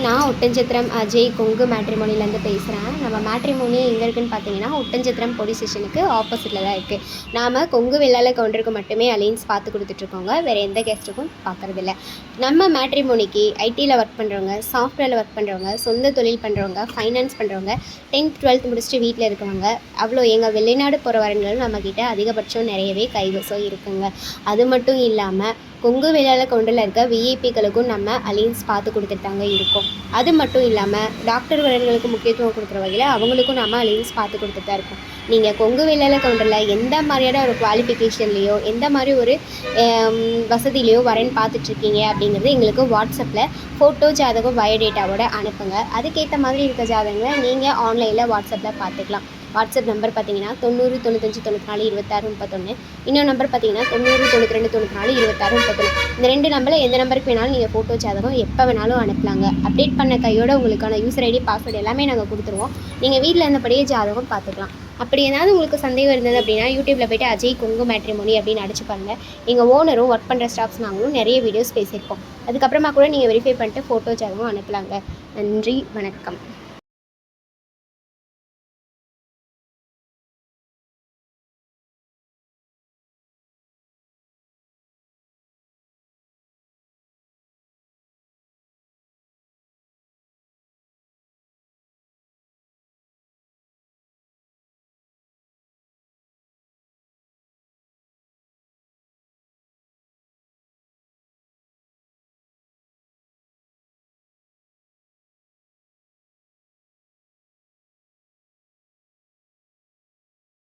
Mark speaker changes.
Speaker 1: நான் ஒட்டன்சத்திரம் அஜய் கொங்கு மேட்ரிமோனிலேருந்து பேசுகிறேன். நம்ம மேட்ரிமோனி எங்கே இருக்குதுன்னு பார்த்தீங்கன்னா, ஒட்டன்சத்திரம் போலீஸ் ஸ்டேஷனுக்கு ஆப்போசிட்டில் தான் இருக்குது. நாம் கொங்கு வெள்ளாள கவுண்டருக்கு மட்டுமே அலைன்ஸ் பார்த்து கொடுத்துட்ருக்கோங்க. வேறு எந்த கெஸ்ட்டுக்கும் பார்க்குறதில்ல. நம்ம மேட்ரிமோனிக்கு ஐடியில் ஒர்க் பண்ணுறவங்க, சாஃப்ட்வேரில் ஒர்க் பண்ணுறவங்க, சொந்த தொழில் பண்ணுறவங்க, ஃபைனான்ஸ் பண்ணுறவங்க, 10th 12th முடிச்சுட்டு வீட்டில் இருக்கவங்க, அவ்வளோ எங்கள் வெளிநாடு போகிற வரங்களும் நம்மக்கிட்ட அதிகபட்சம் நிறையவே கைவசம் இருக்குங்க. அது மட்டும் இல்லாமல் கொங்கு வெள்ளாள கவுண்டரில் இருக்க விஐபிக்களுக்கும் நம்ம அலைன்ஸ் பார்த்து கொடுத்துட்டு தாங்க இருக்கோம். அது மட்டும் இல்லாமல் டாக்டர் வரன்களுக்கு முக்கியத்துவம் கொடுக்குற வகையில் அவங்களுக்கும் நம்ம அலைன்ஸ் பார்த்து கொடுத்துட்டு தான் இருக்கோம். நீங்கள் கொங்கு வெள்ளாள கவுண்டரில் எந்த மாதிரியான ஒரு குவாலிஃபிகேஷன்லேயோ எந்த மாதிரி ஒரு வசதியிலையோ வரேன்னு பார்த்துட்ருக்கீங்க அப்படிங்கிறது எங்களுக்கு வாட்ஸ்அப்பில் ஃபோட்டோ ஜாதகம் பயோடேட்டாவோட அனுப்புங்க. அதுக்கேற்ற மாதிரி இருக்க ஜாதகங்களை நீங்கள் ஆன்லைனில் வாட்ஸ்அப்பில் பார்த்துக்கலாம். வாட்ஸ்அப் நம்பர் பார்த்தீங்கன்னா 90 95 94 26 31. இன்னொரு நம்பர் பார்த்தீங்கன்னா 90 92 94 26 31. இந்த 2 நம்பரில் எந்த நம்பருக்கு வேணாலும் நீங்கள் ஃபோட்டோ ஜாதகம் எப்போ வேணாலும் அனுப்பலாங்க. அப்டேட் பண்ண கையோட உங்களுக்கான யூசர் ஐடி பாஸ்வேர்டு எல்லாமே நாங்கள் கொடுத்துருவோம். நீங்கள் வீட்டில் இருந்தபடியே ஜாதகம் பார்த்துக்கலாம். அப்படி ஏதாவது உங்களுக்கு சந்தேகம் இருந்தது அப்படின்னா யூடியூப்பில் போய்ட்டு அஜய் கொங்கு மேட்ரிமோனி அப்படின்னு அடிச்சு பாருங்கள். எங்கள் ஓனரும் ஒர்க் பண்ணுற ஸ்டாஃப்ஸ் நாங்களும் நிறைய வீடியோஸ் பேசியிருக்கோம். அதுக்கப்புறமா கூட நீங்கள் வெரிஃபை பண்ணிட்டு ஃபோட்டோ ஜாதகம் அனுப்பலாங்க. நன்றி, வணக்கம்.